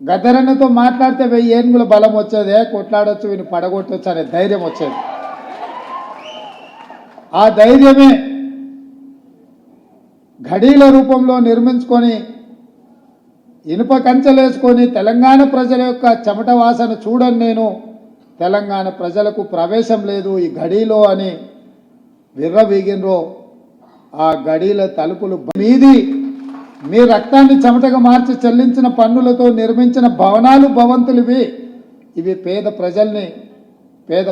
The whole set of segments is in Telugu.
గద్దరన్నతో మాట్లాడితే 1000 ఏనుగుల బలం వచ్చేదే, కొట్లాడొచ్చు, వీని పడగొట్టొచ్చు అనే ధైర్యం వచ్చేది. ఆ ధైర్యమే ఘడీల రూపంలో నిర్మించుకొని ఇనుప కంచెలేసుకొని తెలంగాణ ప్రజల యొక్క చెమట వాసన చూడని నేను, తెలంగాణ ప్రజలకు ప్రవేశం లేదు ఈ గడీలో అని విర్రవీగినరో, ఆ గడీల తలుపులు మీది మీ రక్తాన్ని చెమటగా మార్చి చెల్లించిన పన్నులతో నిర్మించిన భవనాలు భవంతులు ఇవి పేద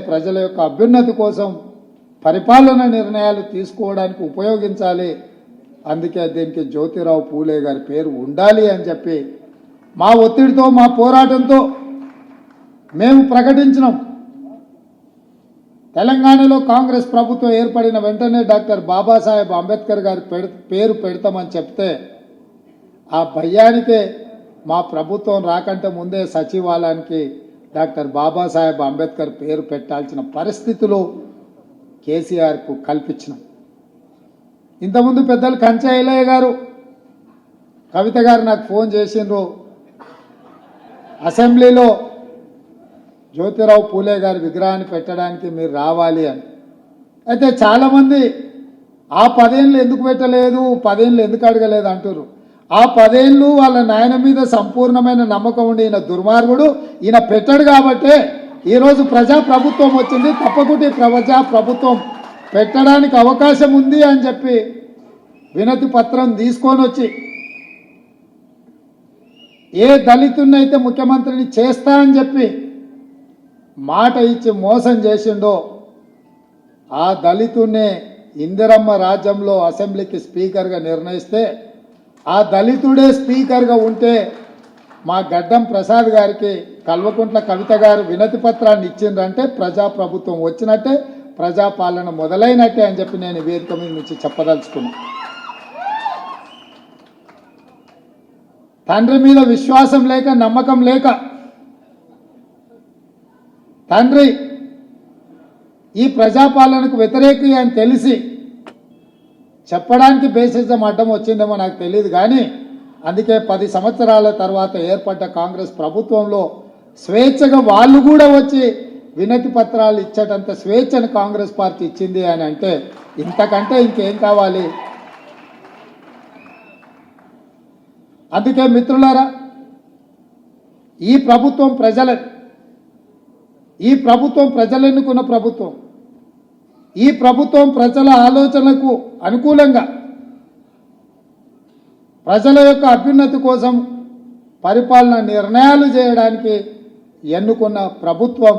ప్రజల యొక్క అభ్యున్నతి కోసం పరిపాలన నిర్ణయాలు తీసుకోవడానికి ఉపయోగించాలి. అందుకే దీనికి జ్యోతిరావు పూలే గారి పేరు ఉండాలి అని చెప్పి మా ఒత్తిడితో, మా పోరాటంతో మేము ప్రకటించినాం. తెలంగాణలో కాంగ్రెస్ ప్రభుత్వం ఏర్పడిన వెంటనే డాక్టర్ బాబాసాహెబ్ అంబేద్కర్ గారి పేరు పెడతామని చెప్తే, ఆ భయానికే మా ప్రభుత్వం రాకంటే ముందే సచివాలయానికి డాక్టర్ బాబాసాహెబ్ అంబేద్కర్ పేరు పెట్టాల్సిన పరిస్థితులు కేసీఆర్కు కల్పించినాం. ఇంతకుముందు పెద్దలు కంచె ఐలయ్య గారు, కవిత గారు నాకు ఫోన్ చేసిండ్రు, అసెంబ్లీలో జ్యోతిరావు పూలే గారి విగ్రహాన్ని పెట్టడానికి మీరు రావాలి అని. అయితే చాలామంది ఆ 10 ఏళ్ళు ఎందుకు పెట్టలేదు, 10 ఏళ్ళు ఎందుకు అడగలేదు అంటారు. ఆ 10 ఏళ్ళు వాళ్ళ నాయన మీద సంపూర్ణమైన నమ్మకం ఉండి ఈయన దుర్మార్గుడు, ఈయన పెట్టాడు కాబట్టే ఈరోజు ప్రజాప్రభుత్వం వచ్చింది, తప్పకుండా ప్రజాప్రభుత్వం పెట్టడానికి అవకాశం ఉంది అని చెప్పి వినతి పత్రం తీసుకొని వచ్చి ఏ దళితున్నైతే ముఖ్యమంత్రిని చేస్తా అని చెప్పి మాట ఇచ్చి మోసం చేసిండో ఆ దళితున్నే ఇందిరమ్మ రాజ్యంలో అసెంబ్లీకి స్పీకర్గా నిర్ణయిస్తే, ఆ దళితుడే స్పీకర్గా ఉంటే మా గడ్డం ప్రసాద్ గారికి కల్వకుంట్ల కవిత గారు వినతి పత్రాన్ని ఇచ్చిండ్రంటే ప్రజాప్రభుత్వం వచ్చినట్టే, ప్రజాపాలన మొదలైనట్టే అని చెప్పి నేను వేదిక మీద నుంచి చెప్పదలుచుకున్నా. తండ్రి మీద విశ్వాసం లేక, నమ్మకం లేక, తండ్రి ఈ ప్రజాపాలనకు వ్యతిరేకి అని తెలిసి చెప్పడానికి బేసిజం అడ్డం వచ్చిందేమో నాకు తెలియదు. కానీ అందుకే 10 సంవత్సరాల తర్వాత ఏర్పడ్డ కాంగ్రెస్ ప్రభుత్వంలో స్వేచ్ఛగా వాళ్ళు కూడా వచ్చి వినతి పత్రాలు ఇచ్చేటంత స్వేచ్ఛను కాంగ్రెస్ పార్టీ ఇచ్చింది అని అంటే ఇంతకంటే ఇంకేం కావాలి? అందుకే మిత్రులారా, ఈ ప్రభుత్వం ప్రజలు ఎన్నుకున్న ప్రభుత్వం. ఈ ప్రభుత్వం ప్రజల ఆలోచనలకు అనుకూలంగా ప్రజల యొక్క అభ్యున్నతి కోసం పరిపాలన నిర్ణయాలు చేయడానికి ఎన్నుకున్న ప్రభుత్వం.